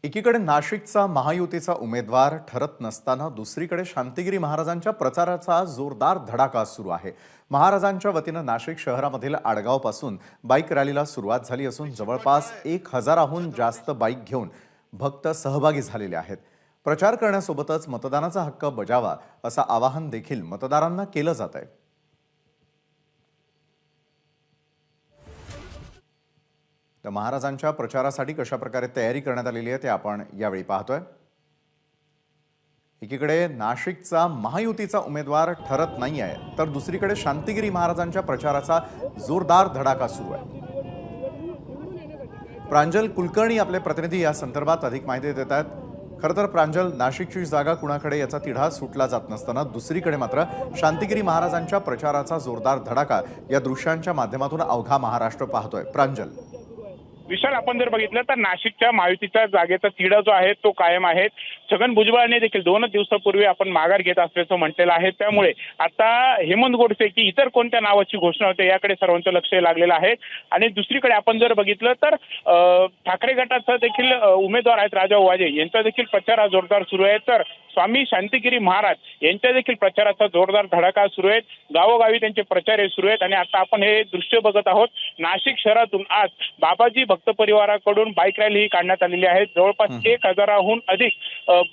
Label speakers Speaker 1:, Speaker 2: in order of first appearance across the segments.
Speaker 1: एकीकडे नाशिकचा महायुतीचा उमेदवार ठरत नसताना दुसरीकडे शांतिगिरी महाराजांच्या प्रचाराचा जोरदार धडाका सुरू आहे। महाराजांच्या वतीनं नाशिक शहरामधील आडगावपासून बाईक रॅलीला सुरुवात झाली असून जवळपास 1000हून जास्त बाईक घेऊन भक्त सहभागी झालेले आहेत। प्रचार करण्यासोबतच मतदानाचा हक्क बजावा असं आवाहन देखील मतदारांना केलं जात आहे। तर महाराजांच्या प्रचारासाठी कशा प्रकारे तयारी करण्यात आलेली आहे ते आपण यावेळी पाहतोय। एकीकडे नाशिकचा महायुतीचा उमेदवार ठरत नाही आहे, तर दुसरीकडे शांतिगिरी महाराजांच्या प्रचाराचा जोरदार धडाका सुरू आहे। प्रांजल कुलकर्णी आपले प्रतिनिधी या संदर्भात अधिक माहिती देत आहेत। खरं तर प्रांजल, नाशिकची जागा कुणाकडे याचा तिढा सुटला जात नसताना दुसरीकडे मात्र शांतिगिरी महाराजांच्या प्रचाराचा जोरदार धडाका या दृश्यांच्या माध्यमातून अवघा महाराष्ट्र पाहतोय। प्रांजल,
Speaker 2: विशाल, आपण जर बघितलं तर नाशिकच्या महायुतीच्या जागेचा तिढा जो आहे तो कायम आहे। छगन भुजबळांनी देखील 2 दिवसापूर्वी आपण माघार घेत असल्याचं म्हटलेलं आहे। त्यामुळे आता हेमंत गोडसे की इतर कोणत्या नावाची घोषणा होते याकडे सर्वांचं लक्ष लागलेलं आहे। आणि दुसरीकडे आपण जर बघितलं तर ठाकरे गटाचा देखील उमेदवार आहेत राजा वाजे यांचा देखील प्रचार जोरदार सुरू आहे। तर स्वामी शांतिगिरी महाराज यांच्या देखील प्रचाराचा जोरदार धडाका सुरू आहे। गावोगावी त्यांचे प्रचार सुरू आहेत। आणि आता आपण हे दृश्य बघत आहोत। नाशिक शहरातून आज बाबाजी भक्त परिवाराकडून बाईक रॅली काढण्यात आलेली आहे। जवळपास 1000हून अधिक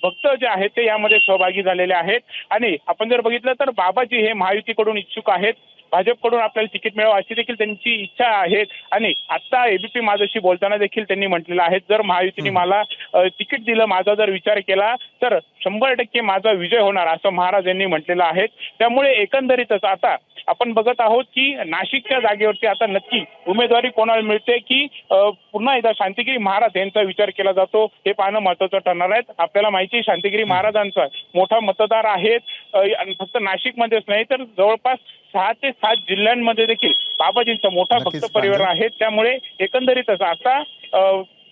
Speaker 2: भक्त जे आहेत ते यामध्ये सहभागी झालेले आहेत। आणि आपण जर बघितलं तर बाबाजी हे महायुतीकडून इच्छुक आहेत। भाजपकडून आपल्याला तिकीट मिळावं अशी देखील त्यांची इच्छा आहे। आणि आता एबीपी माझाशी बोलताना देखील त्यांनी म्हटलेलं आहे, जर महायुतीने मला तिकीट दिलं, माझा जर विचार केला तर 100% माझा विजय होणार असं महाराज यांनी म्हटलेलं आहे। त्यामुळे एकंदरीतच आता आपण बघत आहोत की नाशिकच्या जागेवरती आता नक्की उमेदवारी कोणाला मिळते की पुन्हा एकदा शांतिगिरी महाराज यांचा विचार केला जातो हे पाहणं महत्त्वाचं ठरणार आहे। आपल्याला माहिती आहे शांतिगिरी महाराजांचा मोठा मतदार आहेत आणि फक्त नाशिकमध्येच नाही तर जवळपास 6 ते 7 जिल्ह्यांमध्ये देखील बाबाजींचा मोठा भक्त परिवार आहे। त्यामुळे एकंदरीतच आता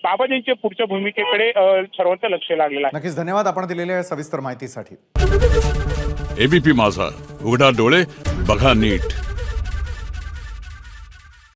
Speaker 2: बाबाजींच्या पुढच्या भूमिकेकडे सर्वांचं लक्ष लागलेलं आहे।
Speaker 1: नक्कीच धन्यवाद आपण दिलेल्या सविस्तर माहितीसाठी।
Speaker 3: एबीपी माझा, उघडा डोळे बघा नीट।